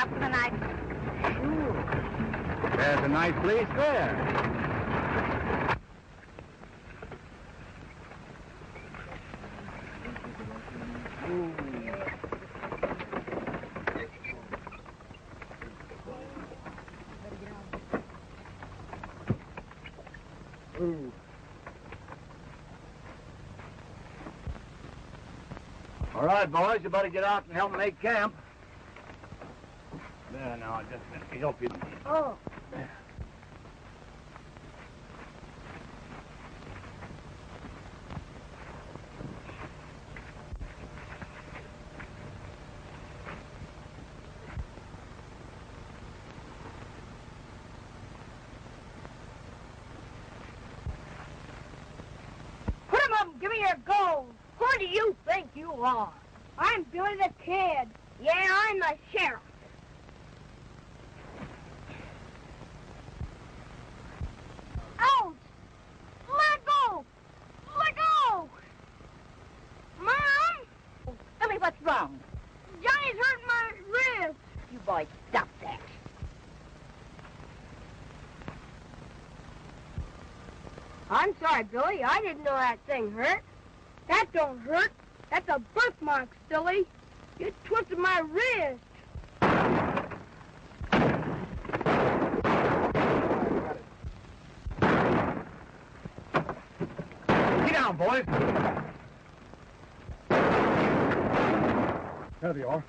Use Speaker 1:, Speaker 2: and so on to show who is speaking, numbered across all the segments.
Speaker 1: out for the night?
Speaker 2: Sure. There's a nice place there. All right, boys, you better get out and help make camp. There, now, just let me help you.
Speaker 1: Oh. Put 'em up, give me your gold. Who do you think you are? I'm Billy the Kid. Yeah, I'm the sheriff. Ouch! Let go! Let go! Mom!
Speaker 3: Tell me what's wrong.
Speaker 1: Johnny's hurting my wrist.
Speaker 3: You boys, stop that.
Speaker 1: I'm sorry, Billy. I didn't know that thing hurt. That don't hurt. That's a birthmark, silly. You twisted my wrist.
Speaker 2: Get down, boys. There you are.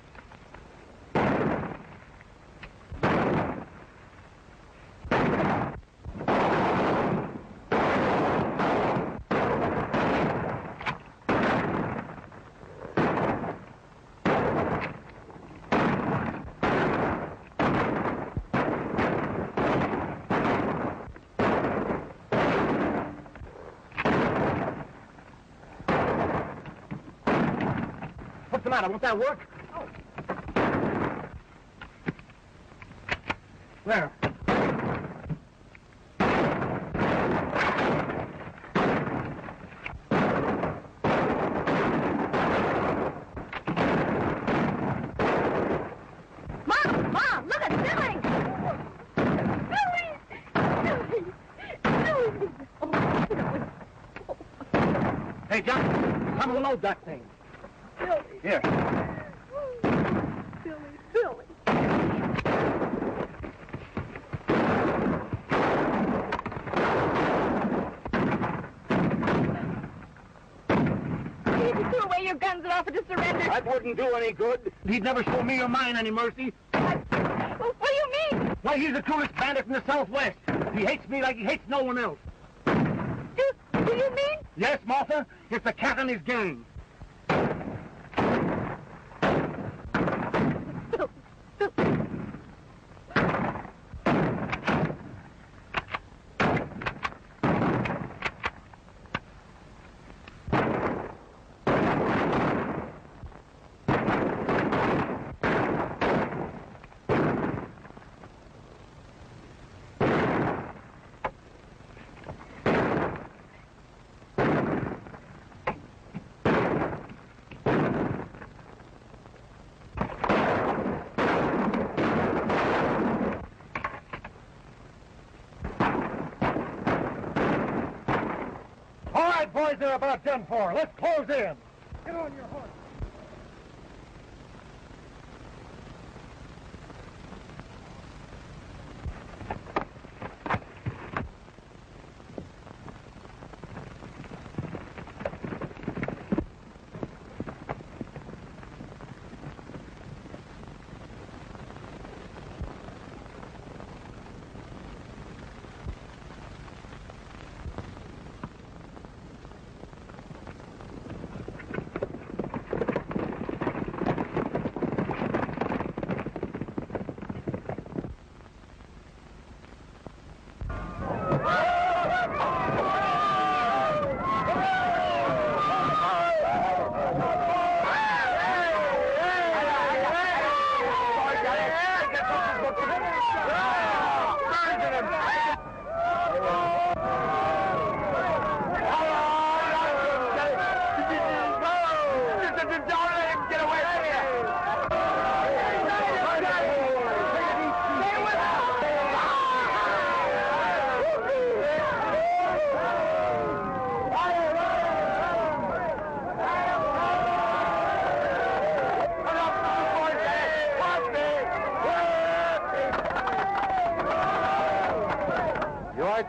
Speaker 2: What's the matter? Won't that work? Oh. There.
Speaker 1: Mom, look at Billy!
Speaker 2: Hey, John, come and load that thing.
Speaker 1: Billy.
Speaker 2: Here.
Speaker 1: Billy. You threw away your guns and offered to surrender.
Speaker 2: That wouldn't do any good. He'd never show me or mine any mercy.
Speaker 1: Well, what do you mean?
Speaker 2: Why, he's the coolest bandit in the Southwest. He hates me like he hates no one else.
Speaker 1: Do you mean?
Speaker 2: Yes, Martha, it's the cat and his gang. Boys, they're about done for. Let's close in. Get on your horse.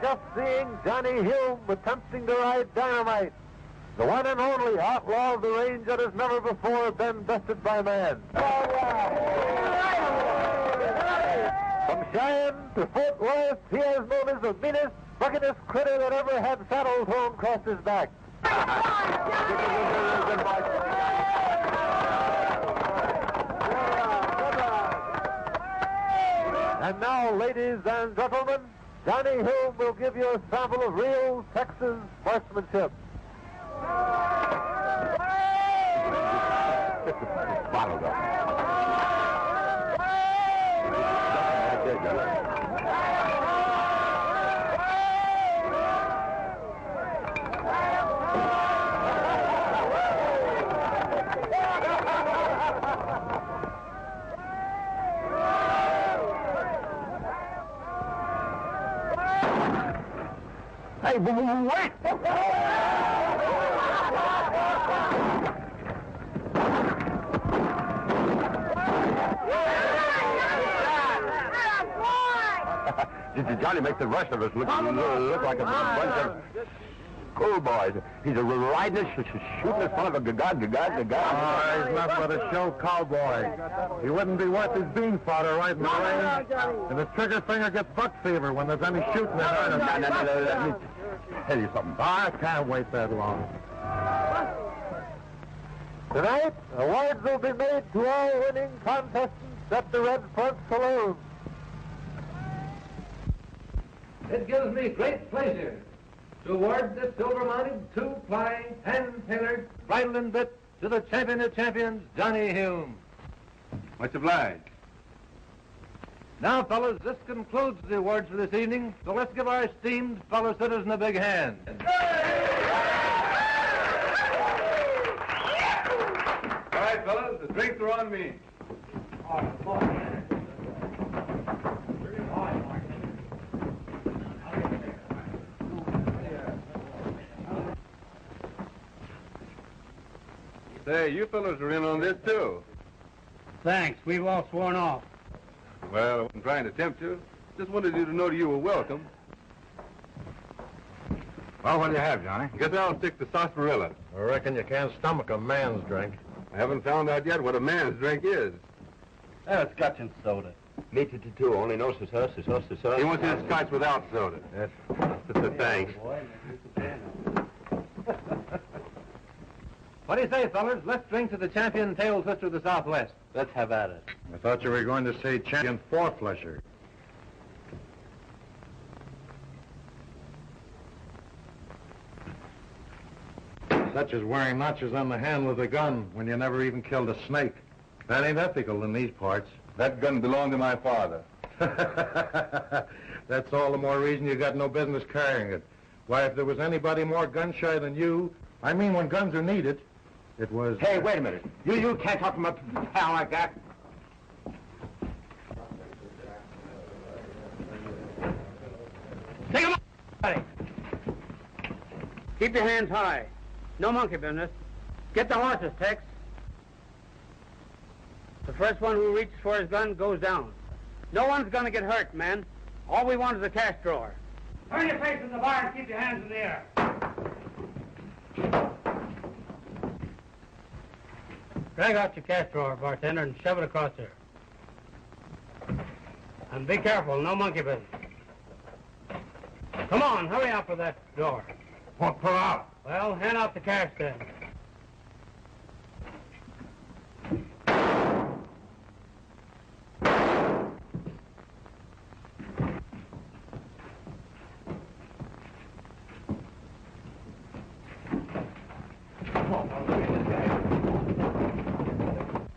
Speaker 4: just seeing Johnny Hume attempting to ride dynamite. The one and only outlaw of the range that has never before been bested by man. From Cheyenne to Fort Worth, he is known as the meanest, buckinest critter that ever had saddle thrown across his back. And now, ladies and gentlemen, Johnny Hume will give you a sample of real Texas marksmanship. Bottled up. Hey, wait! Johnny makes the rest of us look like a bunch of schoolboys. He's a riding us, shooting us full of a god.
Speaker 2: Oh, he's nothing but a show cowboy. He wouldn't be worth his bean fodder right in the range. And his trigger finger gets buck fever when there's any shooting in earnest.
Speaker 4: Let me tell you something.
Speaker 2: I can't wait that long.
Speaker 4: Tonight, awards will be made to all winning contestants at the Red Front Saloon.
Speaker 5: It gives me great pleasure to award this silver-mounted, two-ply, hand-tailored bridle and bit to the champion of champions, Johnny Hume.
Speaker 6: Much obliged.
Speaker 5: Now, fellas, this concludes the awards for this evening, so let's give our esteemed fellow citizen a big hand.
Speaker 6: All right, fellas, the drinks are on me. Say, you fellas are in on this, too.
Speaker 7: Thanks. We've all sworn off.
Speaker 6: Well, I wasn't trying to tempt you. Just wanted you to know you were welcome.
Speaker 2: Well, what do you have, Johnny?
Speaker 6: Guess I'll stick to sarsaparilla.
Speaker 2: I reckon you can't stomach a man's drink.
Speaker 6: I haven't found out yet what a man's drink is.
Speaker 7: That's scotch and soda.
Speaker 4: Me too. Only knows the sauce.
Speaker 6: He wants his scotch without soda.
Speaker 2: Yes.
Speaker 6: Thanks.
Speaker 5: What do you say, fellas? Let's drink to the champion tail twister of the Southwest.
Speaker 7: Let's have at it.
Speaker 2: I thought you were going to say champion four-flesher. Such as wearing notches on the handle of the gun when you never even killed a snake. That ain't ethical in these parts.
Speaker 6: That gun belonged to my father.
Speaker 2: That's all the more reason you got no business carrying it. Why, if there was anybody more gun-shy than you, I mean when guns are needed, it was...
Speaker 4: Hey, wait a minute. You can't talk to my pal like that.
Speaker 7: Take him up! Keep your hands high. No monkey business. Get the horses, Tex. The first one who reaches for his gun goes down. No one's gonna get hurt, man. All we want is a cash drawer. Turn your face in the bar and keep your hands in the air. Drag out your cash drawer, bartender, and shove it across there. And be careful, no monkey business. Come on, hurry up with that door.
Speaker 2: Won't pull out.
Speaker 7: Well, hand out the cash then.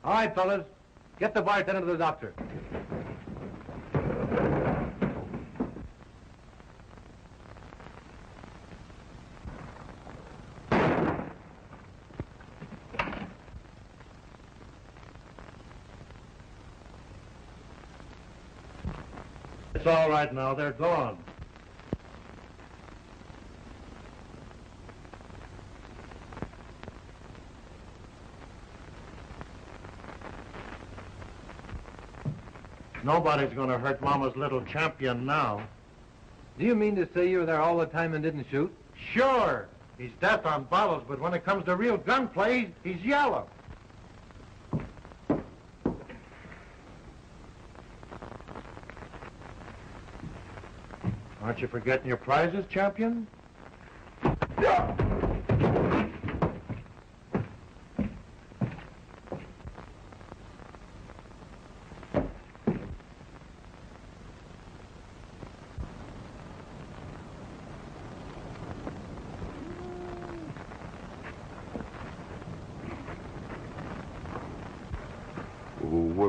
Speaker 5: All right, fellas. Get the bartender to the doctor.
Speaker 2: It's all right now. They're gone. Nobody's going to hurt Mama's little champion now.
Speaker 5: Do you mean to say you were there all the time and didn't shoot?
Speaker 2: Sure. He's death on bottles, but when it comes to real gunplay, he's yellow. Aren't you forgetting your prizes, champion?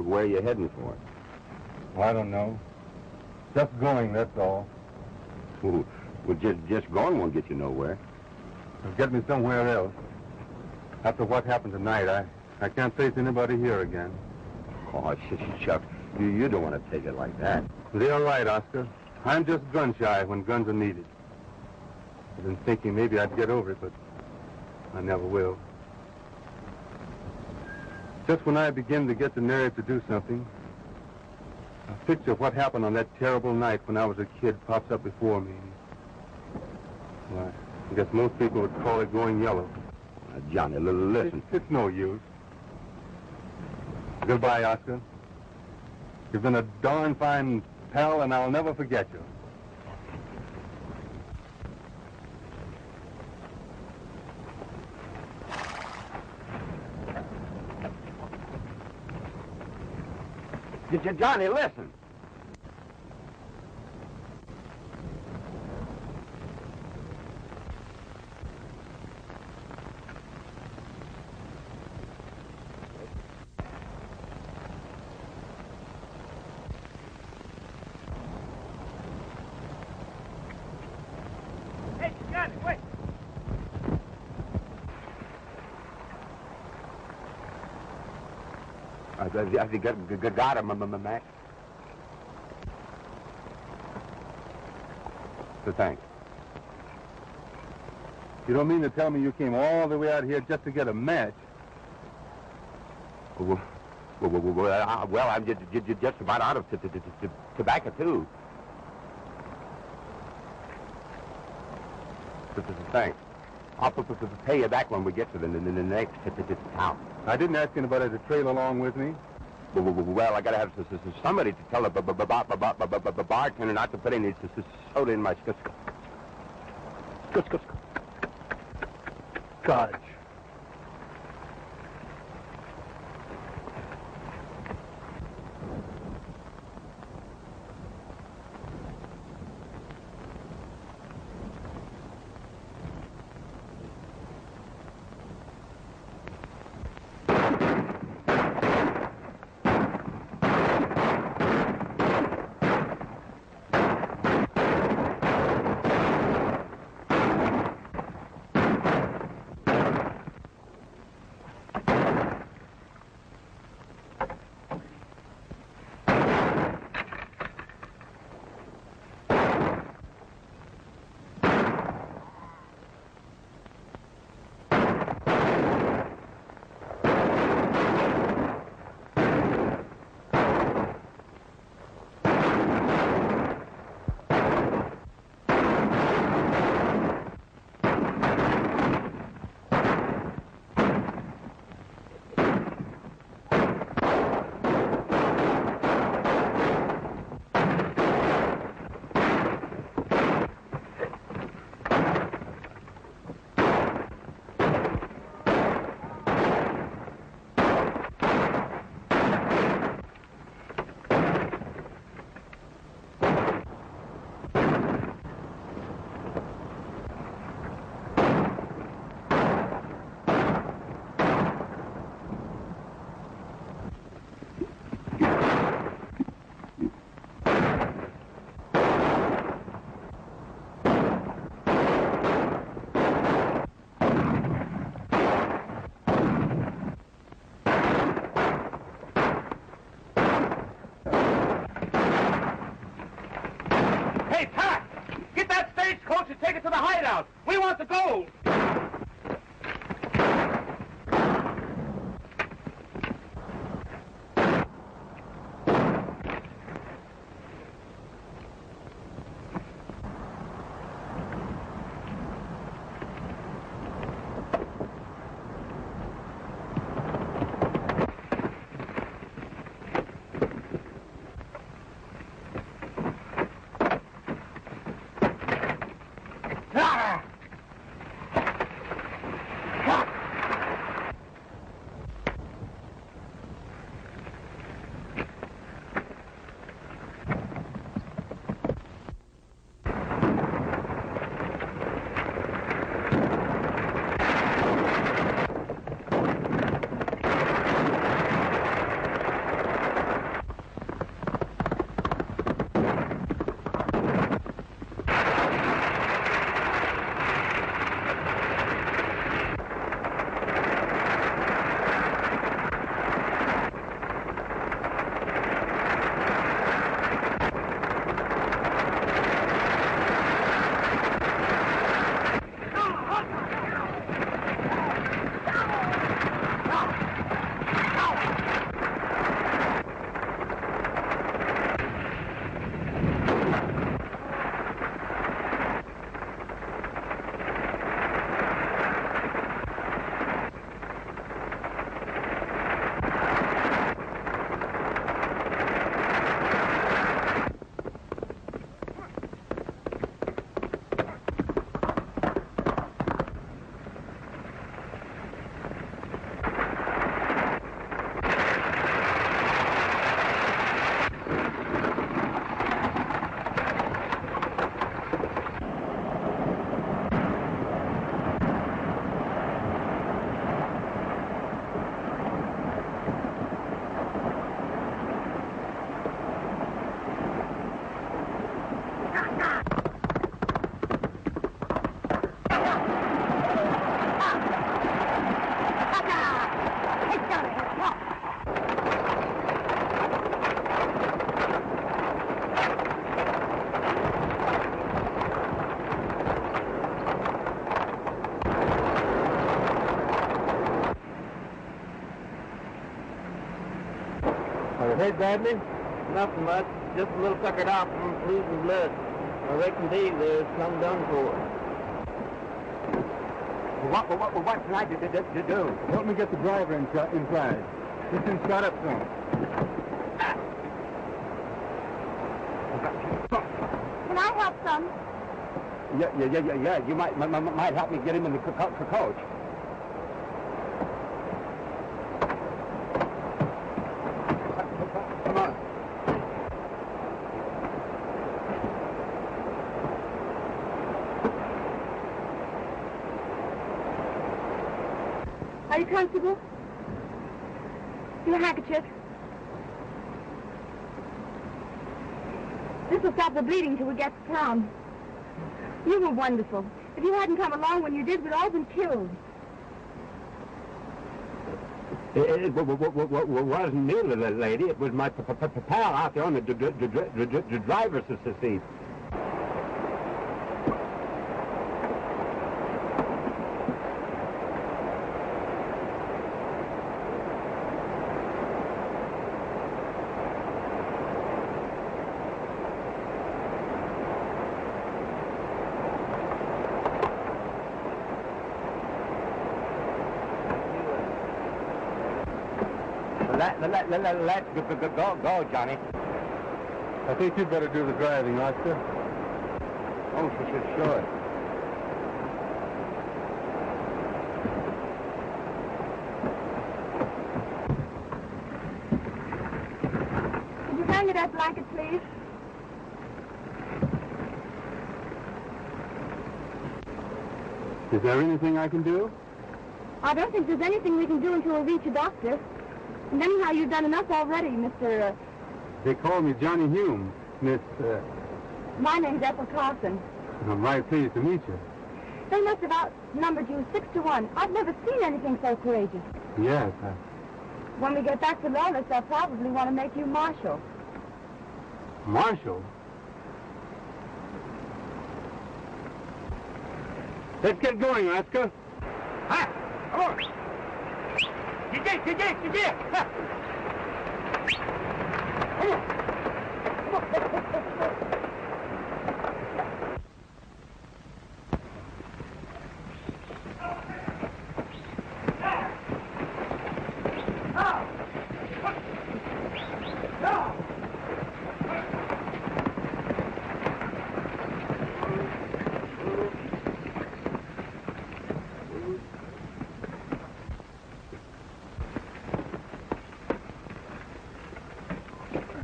Speaker 4: Where are you heading for?
Speaker 6: Well, I don't know. Just going, that's all.
Speaker 4: Well, just going won't get you nowhere.
Speaker 6: It'll get me somewhere else. After what happened tonight, I can't face anybody here again.
Speaker 4: Oh, Chuck, you don't want to take it like that.
Speaker 6: They're right, Oscar. I'm just gun-shy when guns are needed. I've been thinking maybe I'd get over it, but I never will. Just when I begin to get the nerve to do something, a picture of what happened on that terrible night when I was a kid pops up before me. Well, I guess most people would call it going yellow.
Speaker 4: Johnny, listen.
Speaker 6: It's no use. Goodbye, Oscar. You've been a darn fine pal, and I'll never forget you.
Speaker 4: Johnny, listen.
Speaker 7: Hey, Johnny, wait.
Speaker 4: I think I got him, Mac. So thanks.
Speaker 6: You don't mean to tell me you came all the way out here just to get a match?
Speaker 4: Well, I'm just about out of tobacco, too. Thanks. I'll pay you back when we get to the next town.
Speaker 6: I didn't ask anybody to trail along with me.
Speaker 4: Well, I gotta have somebody to tell the bartender not to put any soda in my
Speaker 2: Scotch.
Speaker 7: Hey, Tack! Get that stagecoach and take it to the hideout. We want the gold. hurt badly? Nothing much. Just a little suckered out from losing blood. I reckon Dave there's some done for.
Speaker 4: What can I do?
Speaker 6: Help me get the driver inside. He's been shot up some.
Speaker 1: Can I help some?
Speaker 4: Yeah. You might help me get him in the coach. Come on.
Speaker 1: Are you comfortable? Your handkerchief. This will stop the bleeding till we get to town. You were wonderful. If you hadn't come along when you did, we'd all been killed.
Speaker 4: It wasn't me, lady. It was my pal out there on the driver's seat. Let's go, Johnny.
Speaker 6: I think you'd better do the driving, Oscar.
Speaker 4: Oh, sure.
Speaker 1: Could you hang me that blanket, please?
Speaker 6: Is there anything I can do?
Speaker 1: I don't think there's anything we can do until we reach a doctor. And anyhow, you've done enough already, Mr.
Speaker 6: They call me Johnny Hume, Miss...
Speaker 1: My name's Ethel Carson.
Speaker 6: I'm right pleased to meet you.
Speaker 1: They must have outnumbered you 6-1. I've never seen anything so courageous.
Speaker 6: Yes,
Speaker 1: When we get back to Lawless, they'll probably want to make you marshal.
Speaker 6: Marshal? Let's get going, Oscar.
Speaker 4: Hi! Come on! Сиди!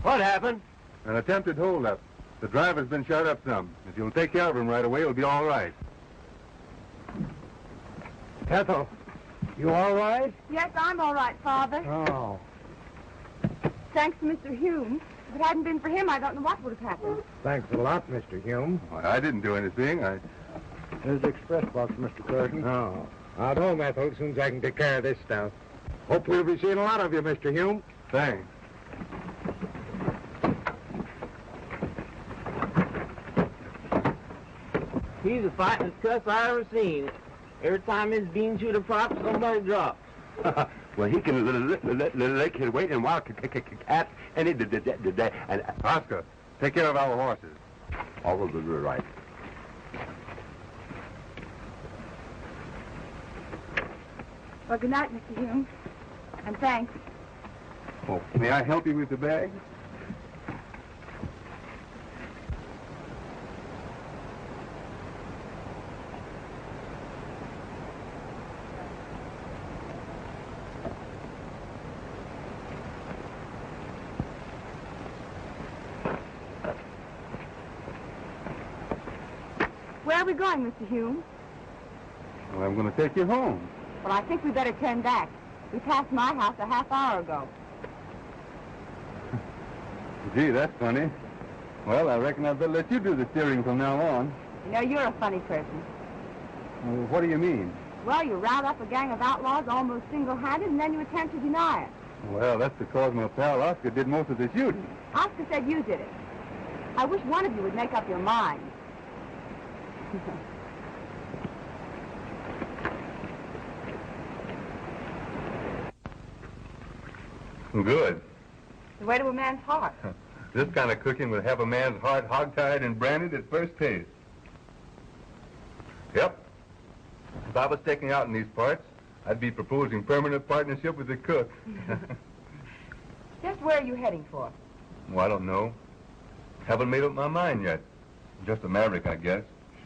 Speaker 4: What happened?
Speaker 6: An attempted holdup. The driver's been shot up some. If you'll take care of him right away, it'll be all right.
Speaker 2: Ethel, you all right?
Speaker 1: Yes, I'm all right, Father.
Speaker 2: Oh.
Speaker 1: Thanks to Mr. Hume. If it hadn't been for him, I don't know what would have happened.
Speaker 2: Thanks a lot, Mr. Hume.
Speaker 6: Well, I didn't do anything.
Speaker 2: Here's the express box, Mr. Carson. Oh. I'll home, Ethel, as soon as I can take care of this stuff. Hope we'll be seeing a lot of you, Mr. Hume.
Speaker 6: Thanks.
Speaker 7: He's the fightingest cuss I ever seen. Every time his bean shooter pops, somebody drops.
Speaker 4: Well, he can lick his weight in wild cats any day. And
Speaker 6: Oscar, take care of our horses.
Speaker 4: all of them are right.
Speaker 1: Well, good night, Mr. Hume. And thanks.
Speaker 6: Oh, may I help you with the bag?
Speaker 1: Where are we going, Mr. Hume?
Speaker 6: Well, I'm going to take you home.
Speaker 1: Well, I think we better turn back. We passed my house a half hour ago.
Speaker 6: Gee, that's funny. Well, I reckon I'd better let you do the steering from now on.
Speaker 1: You know, you're a funny person.
Speaker 6: Well, what do you mean?
Speaker 1: Well, you round up a gang of outlaws almost single-handed, and then you attempt to deny it.
Speaker 6: Well, that's because my pal Oscar did most of the shooting.
Speaker 1: Oscar said you did it. I wish one of you would make up your mind.
Speaker 6: Good.
Speaker 3: the way to a man's heart.
Speaker 6: This kind of cooking would have a man's heart hog-tied and branded at first taste. Yep. If I was taking out in these parts, I'd be proposing permanent partnership with the cook.
Speaker 3: Just where are you heading for?
Speaker 6: Well, I don't know. Haven't made up my mind yet. Just a maverick, I guess.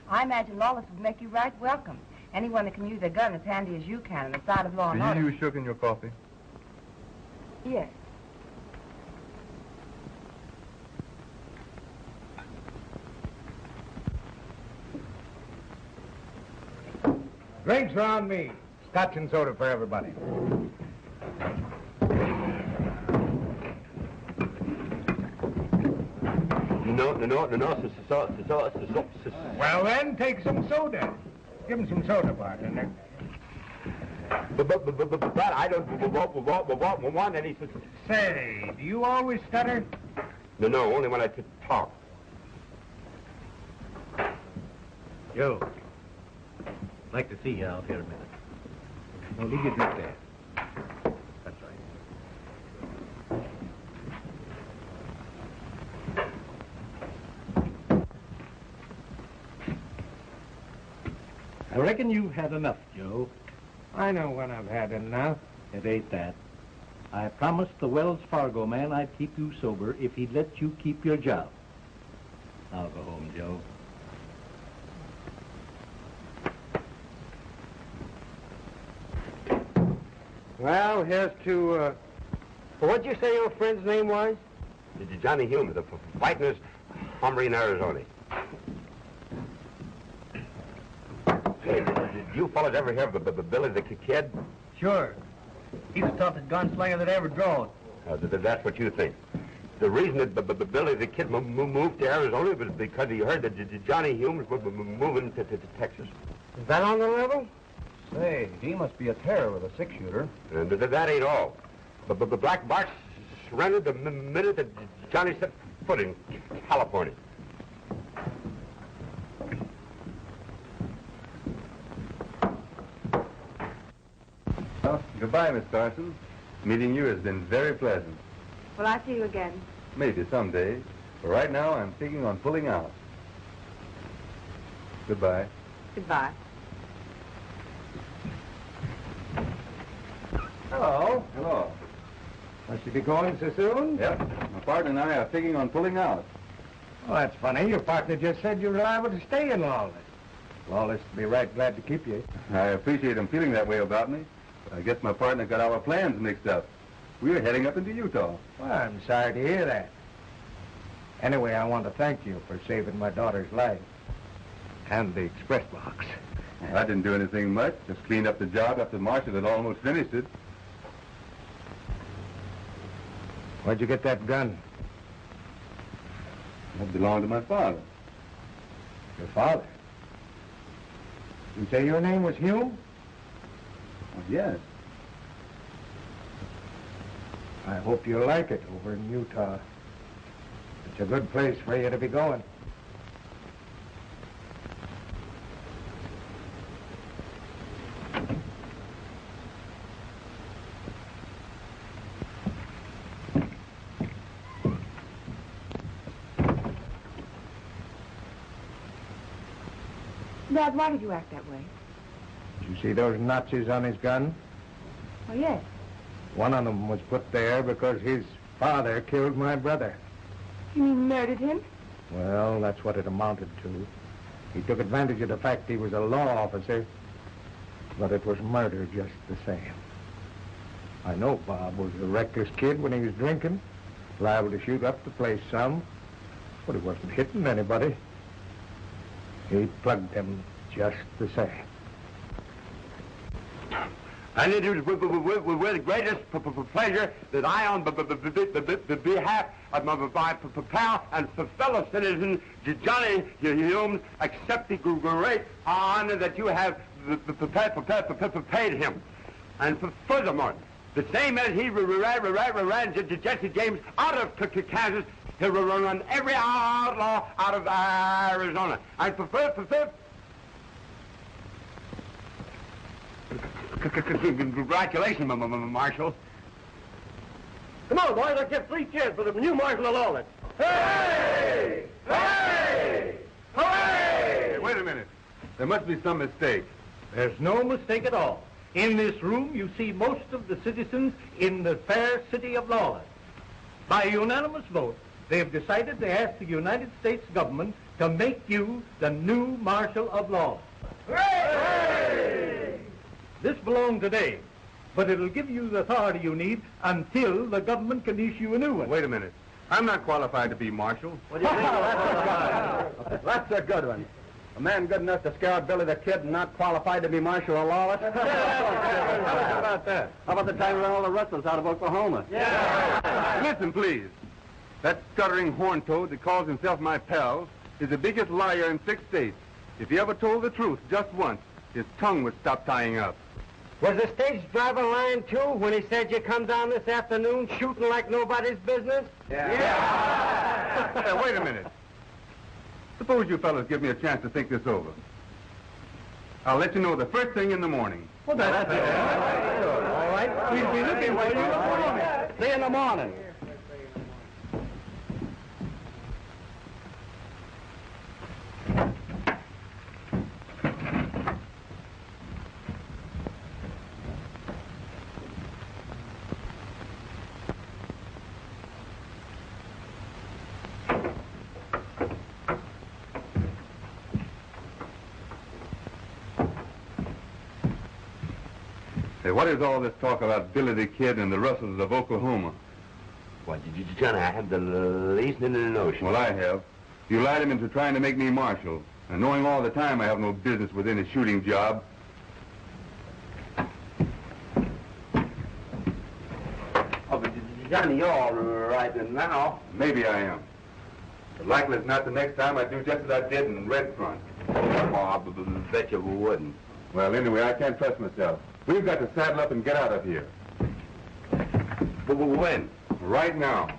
Speaker 3: I imagine Lawless would make you right welcome. Anyone that can use a gun as handy as you can on the side of law and
Speaker 6: Do
Speaker 3: order.
Speaker 6: you use sugar in your coffee?
Speaker 3: Yes.
Speaker 8: Drinks are on me. Scotch and soda for everybody.
Speaker 4: No.
Speaker 8: Well, then, take some soda. Give him some soda, partner.
Speaker 4: But I don't want any...
Speaker 8: Say, do you always stutter?
Speaker 4: No, only when I talk.
Speaker 8: Joe, I'd like to see you out here a minute. No, leave your drink there. That's right. I reckon you've had enough, Joe. I know when I've had enough. It ain't that. I promised the Wells Fargo man I'd keep you sober if he'd let you keep your job. Now go home, Joe. Well, here's to, what'd you say your friend's name was?
Speaker 4: Johnny Hume, the fightingest hombre in Arizona. Hey, did you fellas ever hear of Billy the Kid?
Speaker 8: Sure. He's the toughest gunslinger that ever drove.
Speaker 4: That's what you think. The reason that Billy the Kid moved to Arizona was because he heard that Johnny Hume was moving to Texas.
Speaker 8: Is that on the level? Say, he must be a terror with a six-shooter.
Speaker 4: And that ain't all. But the Black Bart surrendered the minute that Johnny set foot in California.
Speaker 6: Well, goodbye, Miss Carson. Meeting you has been very pleasant.
Speaker 3: Will I see you again?
Speaker 6: Maybe someday. But right now, I'm thinking on pulling out. Goodbye.
Speaker 3: Goodbye.
Speaker 8: Hello.
Speaker 6: Hello.
Speaker 8: Must you be going so soon?
Speaker 6: Yep. My partner and I are thinking on pulling out.
Speaker 8: Well, that's funny. Your partner just said you were liable to stay in Lawless. Lawless will be right glad to keep you.
Speaker 6: I appreciate him feeling that way about me. But I guess my partner got our plans mixed up. We're heading up into Utah.
Speaker 8: Well, I'm sorry to hear that. Anyway, I want to thank you for saving my daughter's life. And the express box.
Speaker 6: I didn't do anything much. Just cleaned up the job after Marshall had almost finished it.
Speaker 8: Where'd you get that gun?
Speaker 6: That belonged to my father.
Speaker 8: Your father? You say your name was Hume?
Speaker 6: Oh, yes.
Speaker 8: I hope you like it over in Utah. It's a good place for you to be going.
Speaker 3: Dad, why did you act that way?
Speaker 8: Did you see those Nazis on his gun?
Speaker 3: Oh, yes.
Speaker 8: One of them was put there because his father killed my brother.
Speaker 3: You mean murdered him?
Speaker 8: Well, that's what it amounted to. He took advantage of the fact he was a law officer, but it was murder just the same. I know Bob was a reckless kid when he was drinking, liable to shoot up the place some, but he wasn't hitting anybody. He plugged them just the same.
Speaker 4: And it is with the greatest pleasure that I, on behalf of my pal and fellow citizen Johnny Hume, accept the great honor that you have paid him. And furthermore, the same as he ran Jesse James out of Kansas, he'll run every outlaw out of Arizona. And congratulations, Marshal.
Speaker 7: Come on, boys, let's get 3 cheers for the new Marshal of Lawless.
Speaker 6: Hey! Hey! Hooray! Hey, wait a minute. There must be some mistake.
Speaker 5: There's no mistake at all. In this room, you see most of the citizens in the fair city of Lawless. By unanimous vote, they have decided to ask the United States government to make you the new Marshal of Lawless.
Speaker 6: Hooray!
Speaker 5: This belongs today, but it'll give you the authority you need until the government can issue a new one.
Speaker 6: Wait a minute. I'm not qualified to be Marshal.
Speaker 7: What do you think? That's a good one. A man good enough to scare out Billy the Kid and not qualified to be Marshal of Lawless?
Speaker 6: How about that?
Speaker 7: How about the time we ran all the rustlers out of Oklahoma?
Speaker 6: Listen, please. That stuttering horn toad that calls himself my pal is the biggest liar in 6 states. If he ever told the truth just once, his tongue would stop tying up.
Speaker 7: Was the stage driver lying, too, when he said you come down this afternoon shooting like nobody's business?
Speaker 6: Hey, wait a minute. Suppose you fellas give me a chance to think this over. I'll let you know the first thing in the morning.
Speaker 7: Well, that's it. All right. We'll be looking for you in the morning. See you in the morning.
Speaker 6: Hey, what is all this talk about Billy the Kid and the rustlers of Oklahoma?
Speaker 4: Well, Johnny, I have the least notion.
Speaker 6: Well, I have. You lied him into trying to make me Marshal, and knowing all the time I have no business with any shooting job.
Speaker 4: Oh, but Johnny, you're all right now.
Speaker 6: Maybe I am. But likely it's not the next time I do just as I did in Red Front.
Speaker 4: Oh, I bet you wouldn't.
Speaker 6: Well, anyway, I can't trust myself. We've got to saddle up and get out of here.
Speaker 4: But when?
Speaker 6: Right now.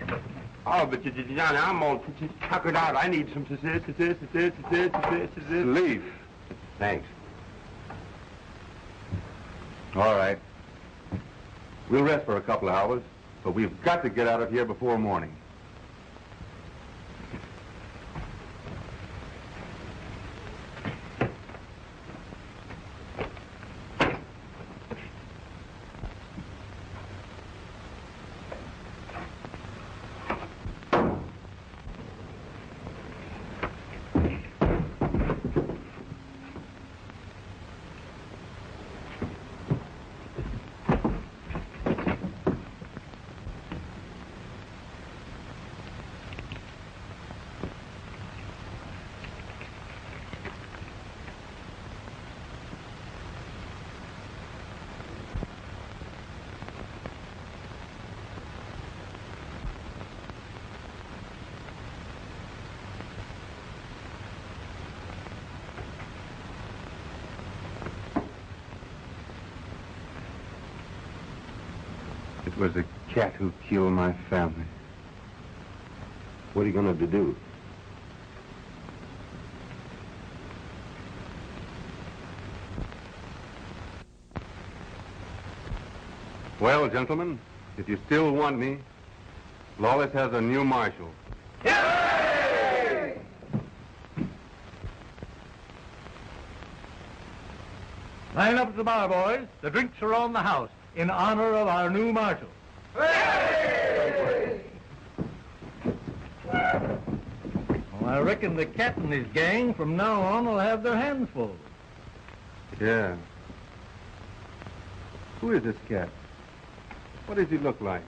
Speaker 4: Oh, but Johnny, I'm all tuckered out. I need some
Speaker 6: Leave.
Speaker 4: Thanks.
Speaker 6: All right. We'll rest for a couple of hours, but we've got to get out of here before morning. It was a cat who killed my family.
Speaker 4: What are you going to do?
Speaker 6: Well, gentlemen, if you still want me, Lawless has a new Marshal.
Speaker 5: Yay! Line up at the bar, boys. The drinks are on the house in honor of our new Marshal. Hey! Well, I reckon the cat and his gang from now on will have their hands full.
Speaker 6: Yeah. Who is this cat? What does he look like?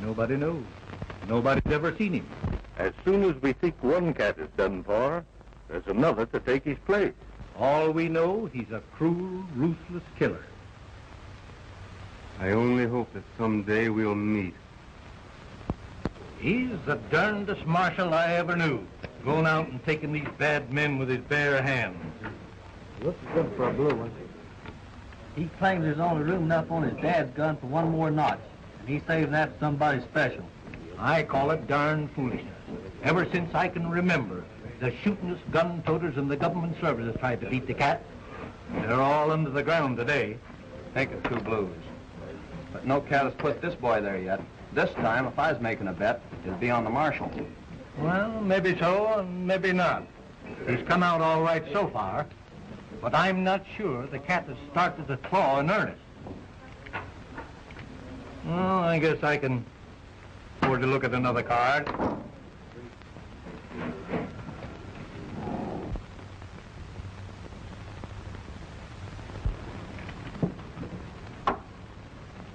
Speaker 5: Nobody knows. Nobody's ever seen him.
Speaker 9: As soon as we think one cat is done for, there's another to take his place.
Speaker 5: All we know, he's a cruel, ruthless killer.
Speaker 6: I only hope that someday we'll meet.
Speaker 5: He's the darndest marshal I ever knew, going out and taking these bad men with his bare hands.
Speaker 7: Looks good for a blue one.
Speaker 10: He claims there's only room enough on his dad's gun for one more notch, and he's saving that for somebody special.
Speaker 5: I call it darn foolishness. Ever since I can remember, the shootingest gun-toters in the government service has tried to beat the cat. They're all under the ground today.
Speaker 6: Take it, 2 blues.
Speaker 10: But no cat has put this boy there yet. This time, if I was making a bet, it'd be on the marshal.
Speaker 5: Well, maybe so, and maybe not. He's come out all right so far, but I'm not sure the cat has started to claw in earnest. Well, I guess I can afford to look at another card.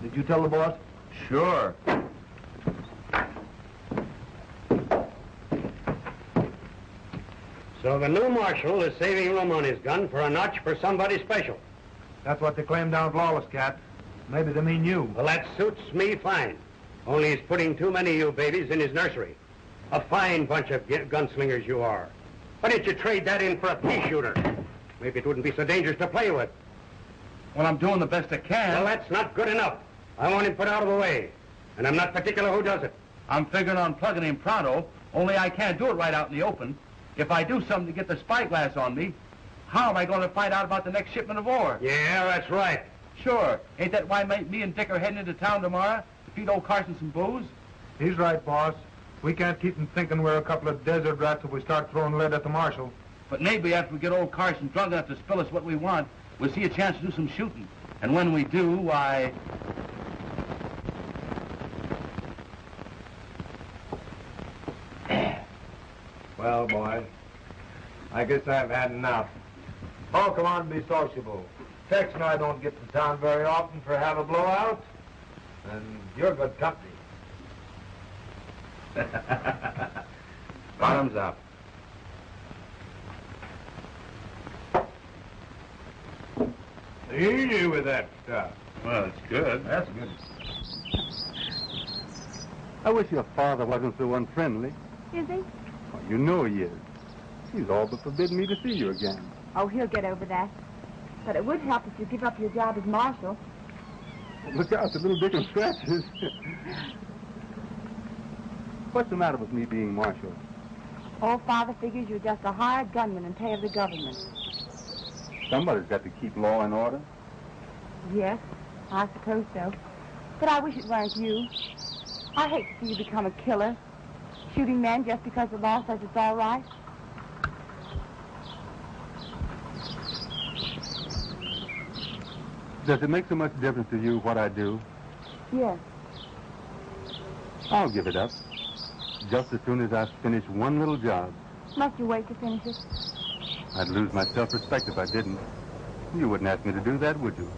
Speaker 5: Did you tell the boss?
Speaker 10: Sure.
Speaker 7: So the new marshal is saving room on his gun for a notch for somebody special.
Speaker 8: That's what they claim down at Lawless, Cat. Maybe they mean you.
Speaker 7: Well, that suits me fine. Only he's putting too many of you babies in his nursery. A fine bunch of gunslingers you are. Why didn't you trade that in for a pea shooter? Maybe it wouldn't be so dangerous to play with.
Speaker 10: Well, I'm doing the best I can.
Speaker 7: Well, that's not good enough. I want him put out of the way. And I'm not particular who does it.
Speaker 10: I'm figuring on plugging him pronto, only I can't do it right out in the open. If I do something to get the spyglass on me, how am I going to find out about the next shipment of ore?
Speaker 7: Yeah, that's right.
Speaker 10: Sure. Ain't that why me and Dick are heading into town tomorrow to feed old Carson some booze?
Speaker 8: He's right, boss. We can't keep him thinking we're a couple of desert rats if we start throwing lead at the marshal.
Speaker 10: But maybe after we get old Carson drunk enough to spill us what we want, we'll see a chance to do some shooting. And when we do, why...
Speaker 8: Well, boys, I guess I've had enough. Oh, come on, be sociable. Tex and I don't get to town very often for have a blowout, and you're good company.
Speaker 10: Bottoms up.
Speaker 8: Easy with that stuff.
Speaker 9: Well, it's good.
Speaker 8: That's good.
Speaker 6: I wish your father wasn't so unfriendly.
Speaker 1: Is he?
Speaker 6: Oh, you know he is. He's all but forbidden me to see you again.
Speaker 3: Oh, he'll get over that. But it would help if you give up your job as marshal.
Speaker 6: Look out, the little Dickens scratches. What's the matter with me being marshal?
Speaker 3: Old father figures you're just a hired gunman in pay of the government.
Speaker 6: Somebody's got to keep law and order.
Speaker 3: Yes, I suppose so. But I wish it weren't you. I hate to see you become a killer, shooting men just because the law says it's all right.
Speaker 6: Does it make so much difference to you what I do?
Speaker 3: Yes.
Speaker 6: I'll give it up. Just as soon as I finish one little job.
Speaker 3: Must you wait to finish it?
Speaker 6: I'd lose my self-respect if I didn't. You wouldn't ask me to do that, would you?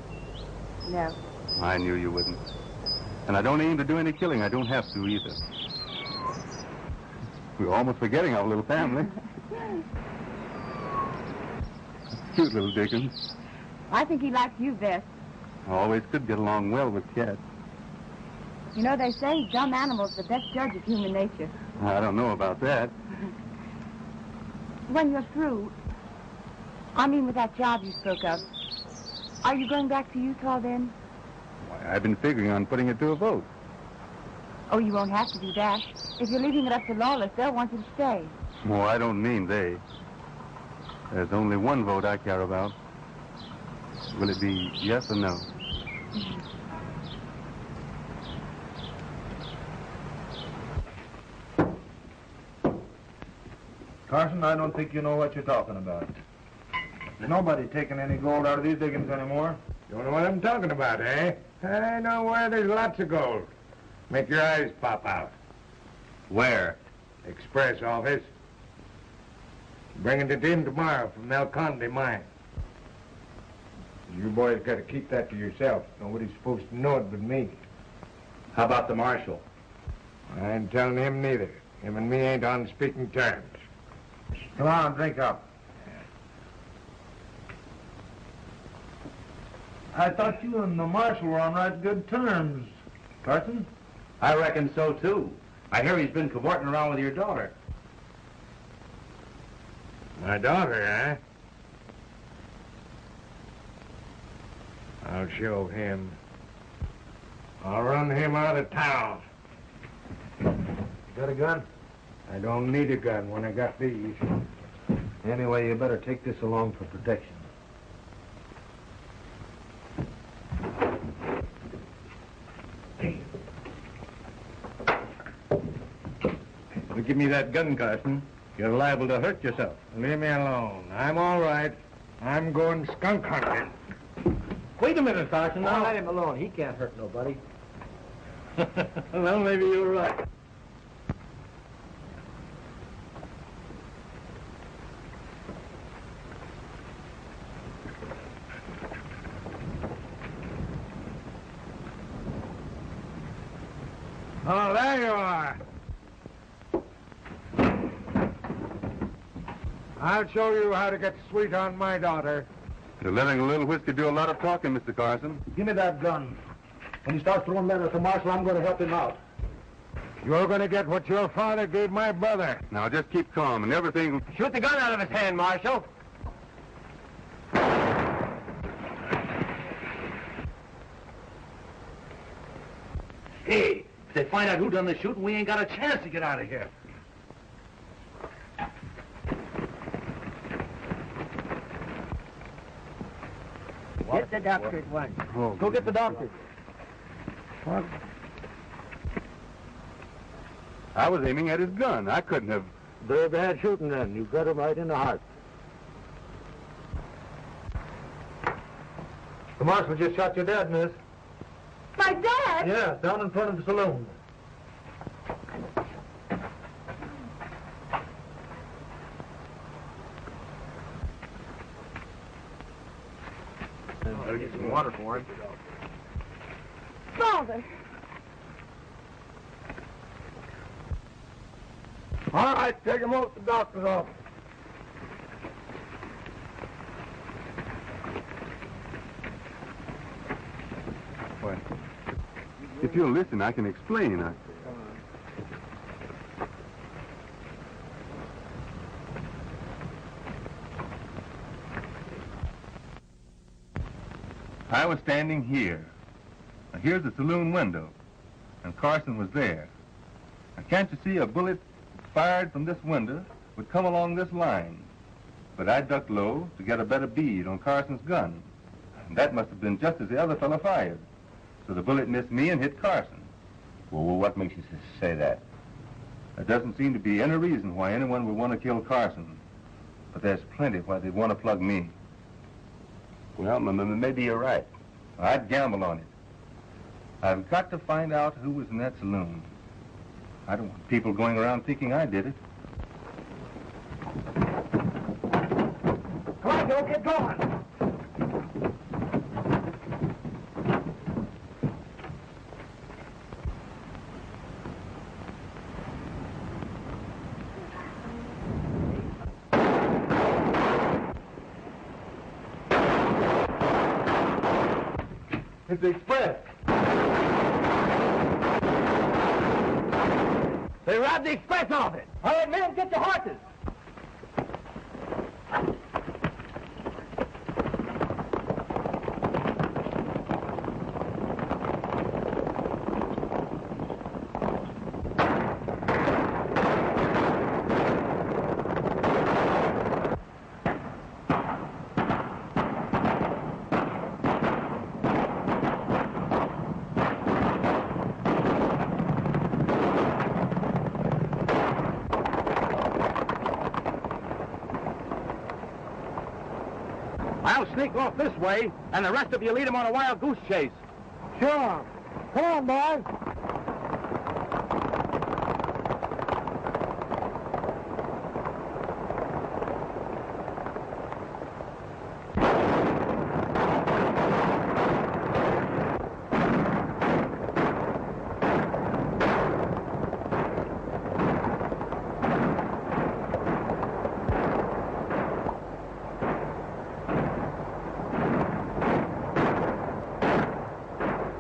Speaker 3: No.
Speaker 6: I knew you wouldn't. And I don't aim to do any killing. I don't have to either. We're almost forgetting our little family. Cute little Dickens.
Speaker 3: I think he likes you best.
Speaker 6: I always could get along well with cats.
Speaker 3: You know, they say dumb animals are the best judge of human nature.
Speaker 6: I don't know about that.
Speaker 3: When you're through, I mean with that job you spoke of, are you going back to Utah then?
Speaker 6: Why, I've been figuring on putting it to a vote.
Speaker 3: Oh, you won't have to do that. If you're leaving it up to Lawless, they'll want you to stay.
Speaker 6: Oh, I don't mean they. There's only one vote I care about. Will it be yes or no?
Speaker 8: Carson, I don't think you know what you're talking about. There's nobody taking any gold out of these diggings anymore. You don't know what I'm talking about, eh? I know where there's lots of gold. Make your eyes pop out.
Speaker 10: Where?
Speaker 8: Express office. Bringing it in tomorrow from El Conde mine. You boys got to keep that to yourself. Nobody's supposed to know it but me.
Speaker 10: How about the marshal?
Speaker 8: I ain't telling him neither. Him and me ain't on speaking terms. Come on, drink up. I thought you and the marshal were on right good terms, Carson.
Speaker 10: I reckon so, too. I hear he's been cavorting around with your daughter.
Speaker 8: My daughter, eh? I'll show him. I'll run him out of town. You got a gun? I don't need a gun when I got these. Anyway, you better take this along for protection.
Speaker 5: give me that gun, Carson. You're liable to hurt yourself.
Speaker 8: Leave me alone. I'm all right. I'm going skunk hunting.
Speaker 5: Wait a minute, Carson.
Speaker 11: Now let him alone. He can't hurt nobody.
Speaker 5: Well, maybe you're right.
Speaker 8: Oh, there you are. I'll show you how to get sweet on my daughter.
Speaker 6: You're letting a little whiskey do a lot of talking, Mr. Carson.
Speaker 11: Give me that gun. When he starts throwing letters to Marshal, I'm going to help him out.
Speaker 8: You're going to get what your father gave my brother.
Speaker 6: Now, just keep calm and everything...
Speaker 11: Shoot the gun out of his hand, Marshal.
Speaker 10: Hey, if they find out who done the shooting, we ain't got a chance to get out of here.
Speaker 11: Get the doctor at once.
Speaker 6: Oh,
Speaker 11: Go get the doctor.
Speaker 8: What?
Speaker 6: I was aiming at his gun. I couldn't have...
Speaker 11: Very bad shooting then. You got him right in the heart. The marshal just shot your dad, miss.
Speaker 1: My dad?
Speaker 11: Yeah, down in front of the saloon.
Speaker 8: Better get some water for him.
Speaker 1: Father.
Speaker 8: All right, take him over to the doctor's office.
Speaker 6: Well, if you'll listen, I can explain. I was standing here. Now, here's the saloon window, and Carson was there. Now, can't you see a bullet fired from this window would come along this line? But I ducked low to get a better bead on Carson's gun. And that must have been just as the other fellow fired. So the bullet missed me and hit Carson.
Speaker 7: Well, what makes you say that?
Speaker 6: There doesn't seem to be any reason why anyone would want to kill Carson. But there's plenty why they'd want to plug me.
Speaker 7: Well, maybe you're right.
Speaker 6: I'd gamble on it. I've got to find out who was in that saloon. I don't want people going around thinking I did it.
Speaker 11: Come on, Joe, get going.
Speaker 8: It's the express.
Speaker 11: They robbed the express office. All right, men, get your horses.
Speaker 10: I'll sneak off this way, and the rest of you lead him on a wild goose chase.
Speaker 8: Sure. Come on, boys.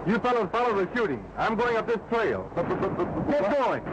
Speaker 6: You fellows follow the shooting. I'm going up this trail. Get going.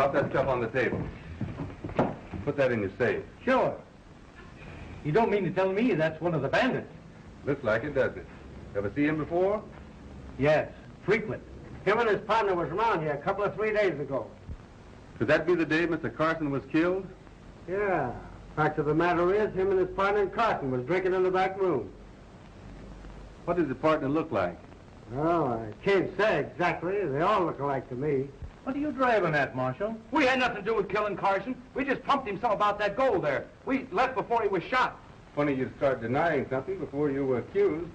Speaker 6: Drop that stuff on the table. Put that in your safe.
Speaker 5: Sure. You don't mean to tell me that's one of the bandits?
Speaker 6: Looks like it, doesn't it? Ever see him before?
Speaker 5: Yes, frequent.
Speaker 11: Him and his partner was around here a 3 days ago.
Speaker 6: Could that be the day Mr. Carson was killed?
Speaker 11: Yeah. Fact of the matter is, him and his partner in Carson was drinking in the back room.
Speaker 6: What does the partner look like?
Speaker 11: Oh, I can't say exactly. They all look alike to me.
Speaker 5: What are you driving at, Marshal?
Speaker 10: We had nothing to do with killing Carson. We just pumped him some about that gold there. We left before he was shot.
Speaker 6: Funny you'd start denying something before you were accused.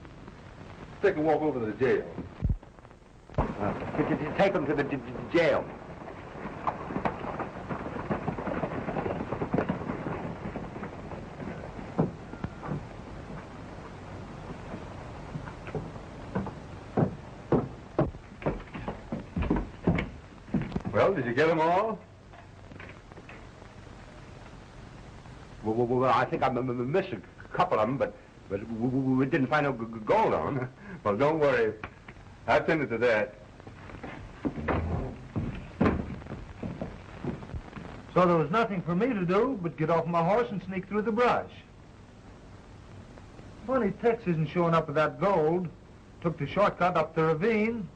Speaker 6: Take a walk over to the jail.
Speaker 4: Take him to the jail.
Speaker 6: Well, did you get them all?
Speaker 4: Well, I think I missed a couple of them, but we didn't find no gold on them.
Speaker 6: Well, don't worry. I've tended to that.
Speaker 5: So there was nothing for me to do but get off my horse and sneak through the brush. Funny Tex isn't showing up with that gold. Took the shortcut up the ravine.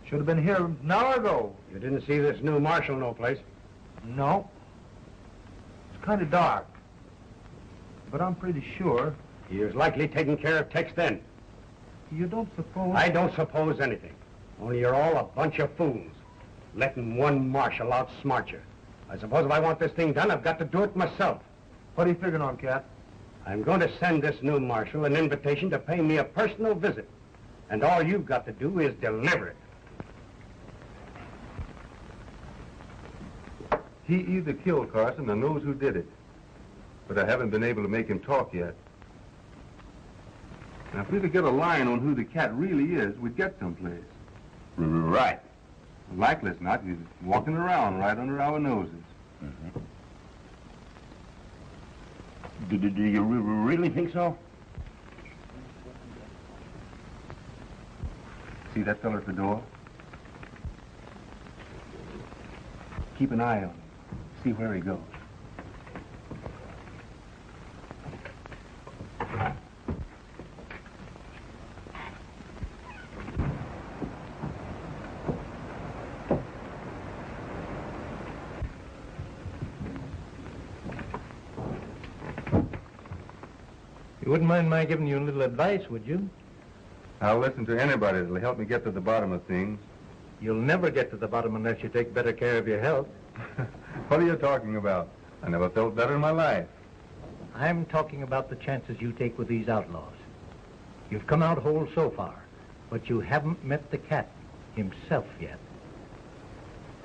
Speaker 5: Should have been here an hour ago.
Speaker 7: You didn't see this new marshal no place?
Speaker 5: No. It's kind of dark. But I'm pretty sure.
Speaker 7: He was likely taking care of Tex then.
Speaker 5: You don't suppose...
Speaker 7: I don't suppose anything. Only you're all a bunch of fools. Letting one marshal outsmart you. I suppose if I want this thing done, I've got to do it myself.
Speaker 5: What are you figuring on, Cat?
Speaker 7: I'm going to send this new marshal an invitation to pay me a personal visit. And all you've got to do is deliver it.
Speaker 6: He either killed Carson or knows who did it. But I haven't been able to make him talk yet. Now, if we could get a line on who the cat really is, we'd get someplace.
Speaker 4: Right.
Speaker 6: Likely as not, he's walking around right under our noses.
Speaker 4: Mm-hmm. Do you really think so?
Speaker 6: See that fella at the door? Keep an eye on him. See where he goes.
Speaker 5: You wouldn't mind my giving you a little advice, would you?
Speaker 6: I'll listen to anybody that'll help me get to the bottom of things.
Speaker 5: You'll never get to the bottom unless you take better care of your health.
Speaker 6: What are you talking about? I never felt better in my life.
Speaker 5: I'm talking about the chances you take with these outlaws. You've come out whole so far, but you haven't met the cat himself yet.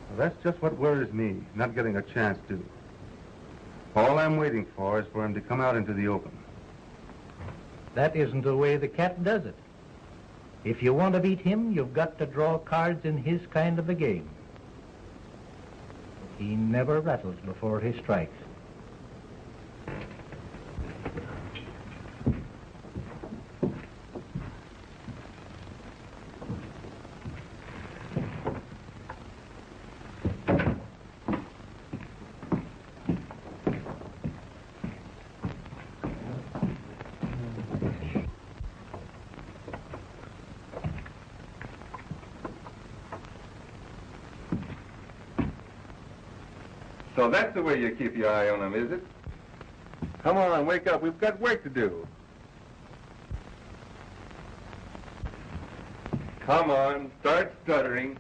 Speaker 6: Well, that's just what worries me, not getting a chance to. All I'm waiting for is for him to come out into the open.
Speaker 5: That isn't the way the cat does it. If you want to beat him, you've got to draw cards in his kind of a game. He never rattles before he strikes.
Speaker 6: So that's the way you keep your eye on him, is it? Come on, wake up. We've got work to do. Come on, start stuttering.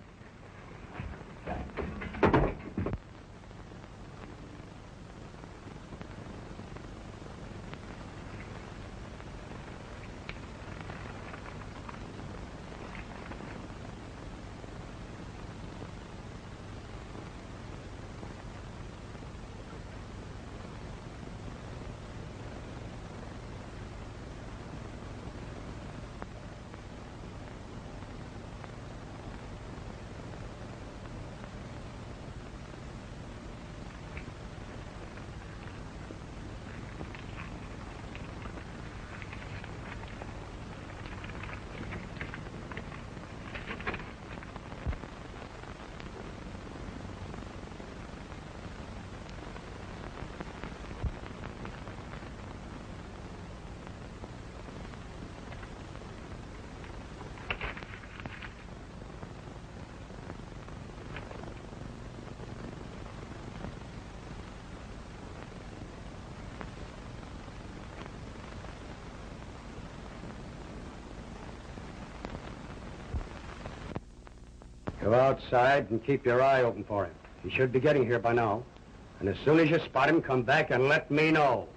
Speaker 7: Go outside and keep your eye open for him. He should be getting here by now. And as soon as you spot him, come back and let me know.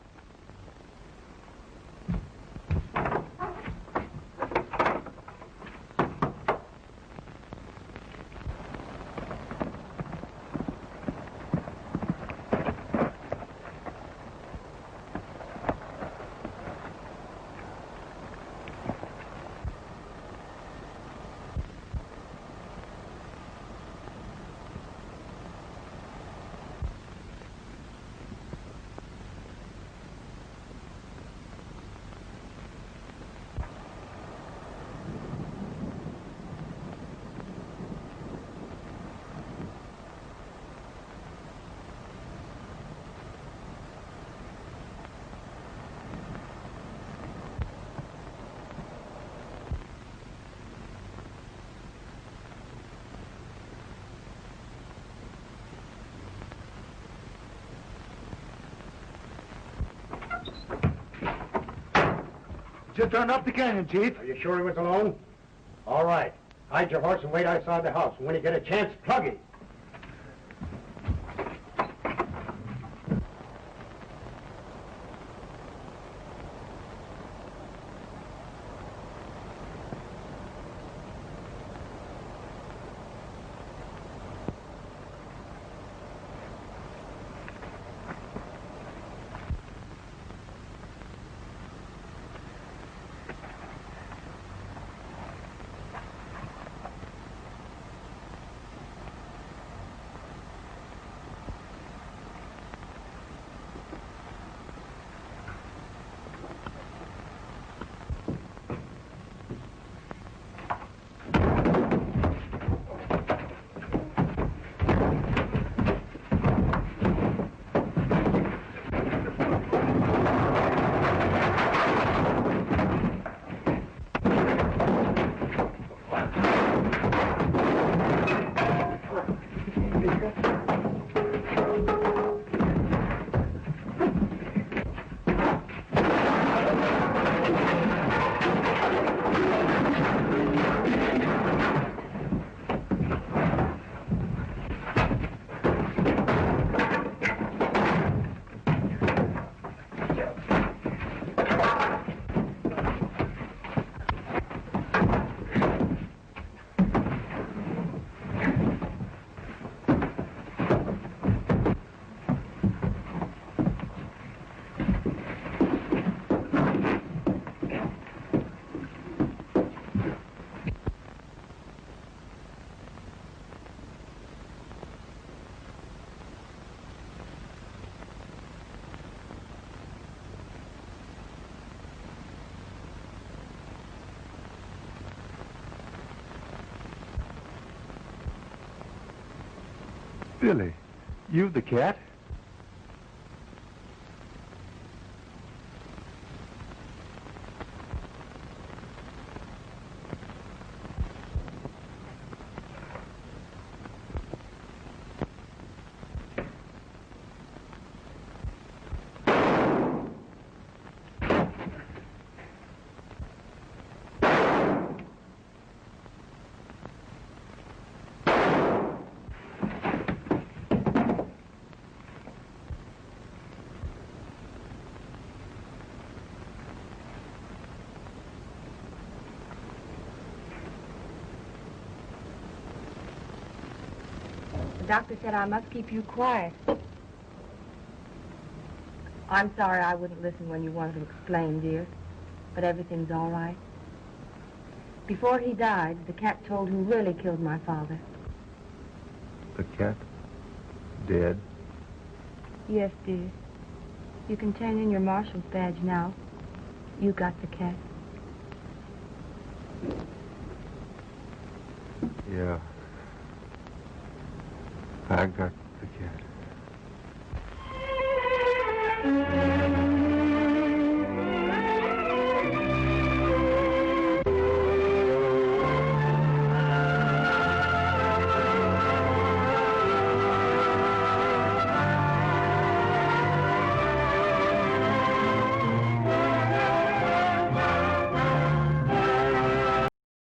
Speaker 8: Just turned up the canyon, Chief.
Speaker 7: Are you sure he was alone? All right. Hide your horse and wait outside the house. And when you get a chance, plug him.
Speaker 6: Billy, you the cat?
Speaker 3: The doctor said I must keep you quiet. I'm sorry I wouldn't listen when you wanted to explain, dear. But everything's all right. Before he died, the cat told who really killed my father.
Speaker 6: The cat? Dead?
Speaker 3: Yes, dear. You can turn in your marshal's badge now. You got the cat.
Speaker 6: Yeah. I got the cat.